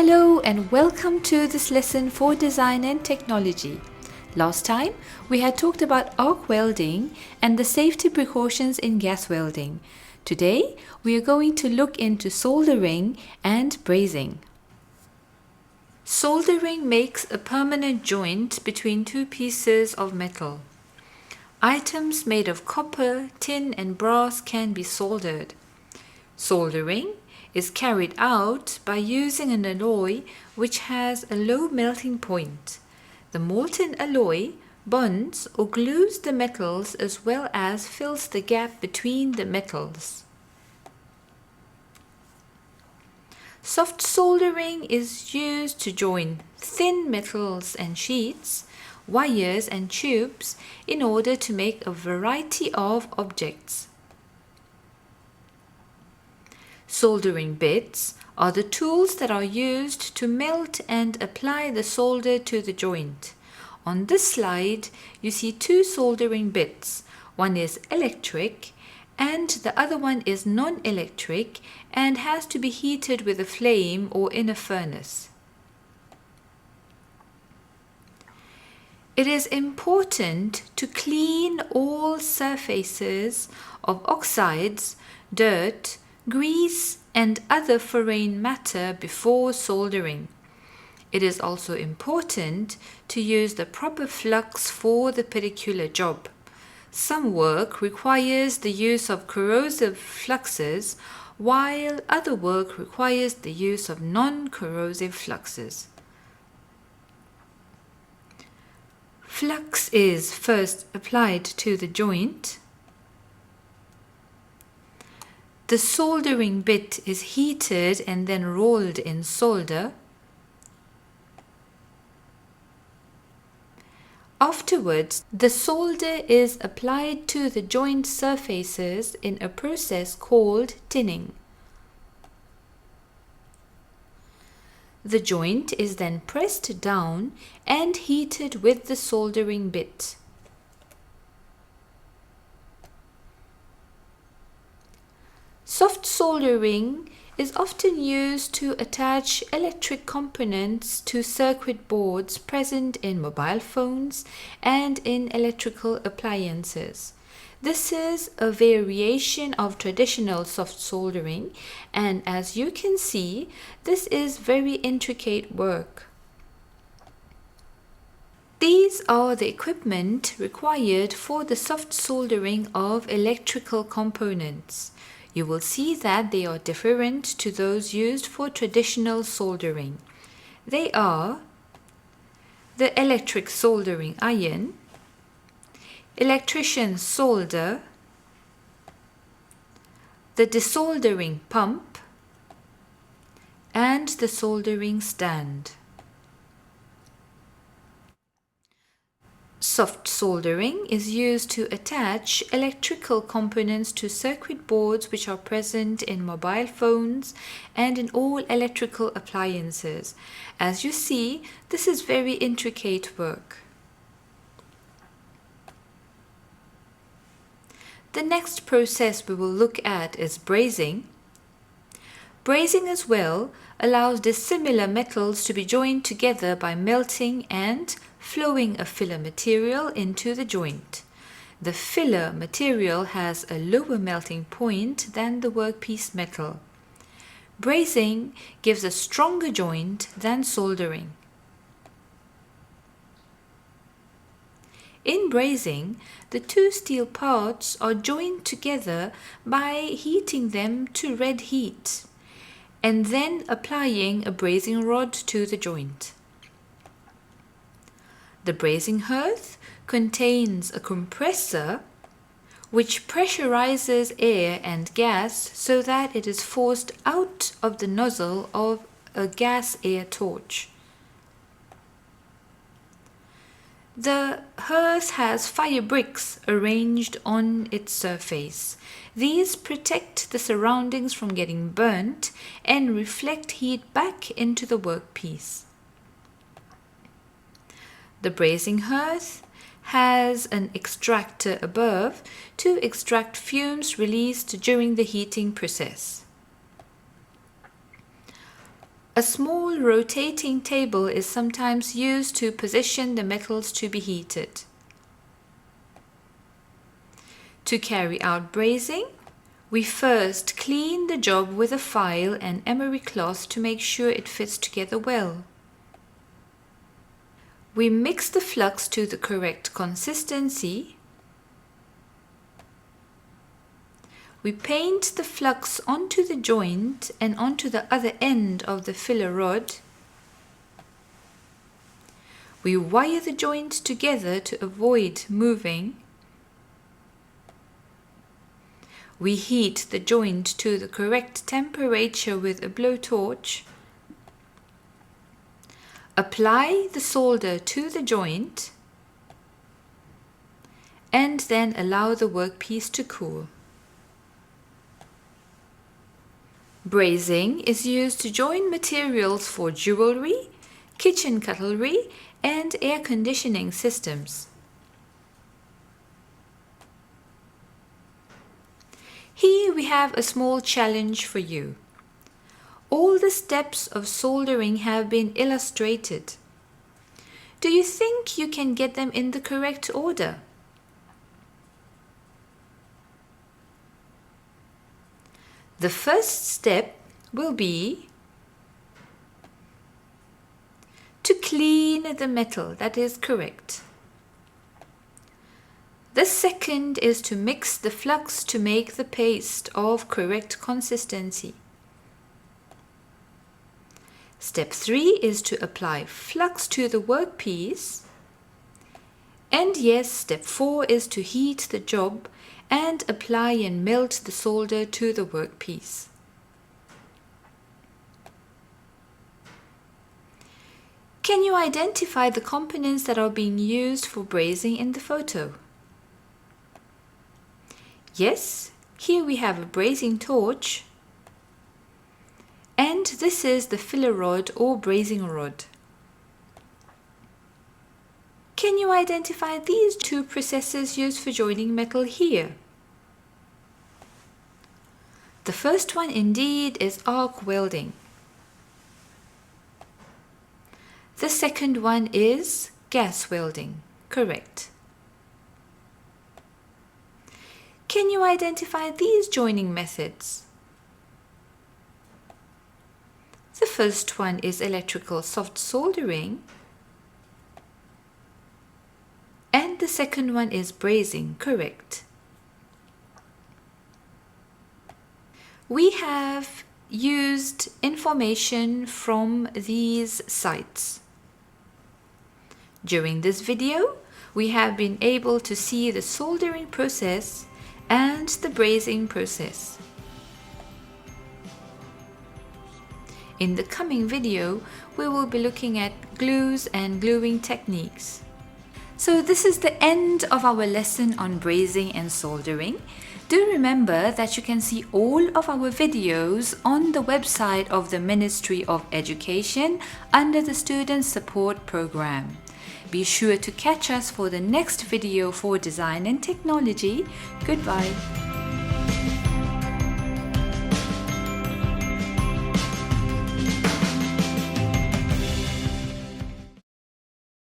Hello and welcome to this lesson for design and technology. Last time we had talked about arc welding and the safety precautions in gas welding. Today we are going to look into soldering and brazing. Soldering makes a permanent joint between two pieces of metal. Items made of copper, tin and brass can be soldered. Soldering is carried out by using an alloy which has a low melting point. The molten alloy bonds or glues the metals as well as fills the gap between the metals. Soft soldering is used to join thin metals and sheets, wires and tubes in order to make a variety of objects. Soldering bits are the tools that are used to melt and apply the solder to the joint. On this slide, you see two soldering bits. One is electric and the other one is non-electric and has to be heated with a flame or in a furnace. It is important to clean all surfaces of oxides, dirt, grease and other foreign matter before soldering. It is also important to use the proper flux for the particular job. Some work requires the use of corrosive fluxes, while other work requires the use of non-corrosive fluxes. Flux is first applied to the joint. The soldering bit is heated and then rolled in solder. Afterwards, the solder is applied to the joint surfaces in a process called tinning. The joint is then pressed down and heated with the soldering bit. Soft soldering is often used to attach electric components to circuit boards present in mobile phones and in electrical appliances. This is a variation of traditional soft soldering, and as you can see, this is very intricate work. These are the equipment required for the soft soldering of electrical components. You will see that they are different to those used for traditional soldering. They are the electric soldering iron, electrician solder, the desoldering pump, and the soldering stand. Soft soldering is used to attach electrical components to circuit boards which are present in mobile phones and in all electrical appliances. As you see, this is very intricate work. The next process we will look at is brazing. Brazing as well allows dissimilar metals to be joined together by melting and flowing a filler material into the joint. The filler material has a lower melting point than the workpiece metal. Brazing gives a stronger joint than soldering. In brazing, the two steel parts are joined together by heating them to red heat and then applying a brazing rod to the joint. The brazing hearth contains a compressor which pressurizes air and gas so that it is forced out of the nozzle of a gas-air torch. The hearth has fire bricks arranged on its surface. These protect the surroundings from getting burnt and reflect heat back into the workpiece. The brazing hearth has an extractor above to extract fumes released during the heating process. A small rotating table is sometimes used to position the metals to be heated. To carry out brazing, we first clean the job with a file and emery cloth to make sure it fits together well. We mix the flux to the correct consistency. We paint the flux onto the joint and onto the other end of the filler rod. We wire the joint together to avoid moving. We heat the joint to the correct temperature with a blowtorch. Apply the solder to the joint and then allow the workpiece to cool. Brazing is used to join materials for jewelry, kitchen cutlery, and air conditioning systems. Here we have a small challenge for you. All the steps of soldering have been illustrated. Do you think you can get them in the correct order? The first step will be to clean the metal, that is correct. The second is to mix the flux to make the paste of correct consistency. Step 3 is to apply flux to the workpiece. And yes, step 4 is to heat the job and apply and melt the solder to the workpiece. Can you identify the components that are being used for brazing in the photo? Yes, here we have a brazing torch, and this is the filler rod or brazing rod. Can you identify these two processes used for joining metal here? The first one indeed is arc welding. The second one is gas welding, correct. Can you identify these joining methods? The first one is electrical soft soldering, and the second one is brazing, correct. We have used information from these sites. During this video, we have been able to see the soldering process and the brazing process. In the coming video, we will be looking at glues and gluing techniques. So this is the end of our lesson on brazing and soldering. Do remember that you can see all of our videos on the website of the Ministry of Education under the Student Support Program. Be sure to catch us for the next video for Design and Technology. Goodbye.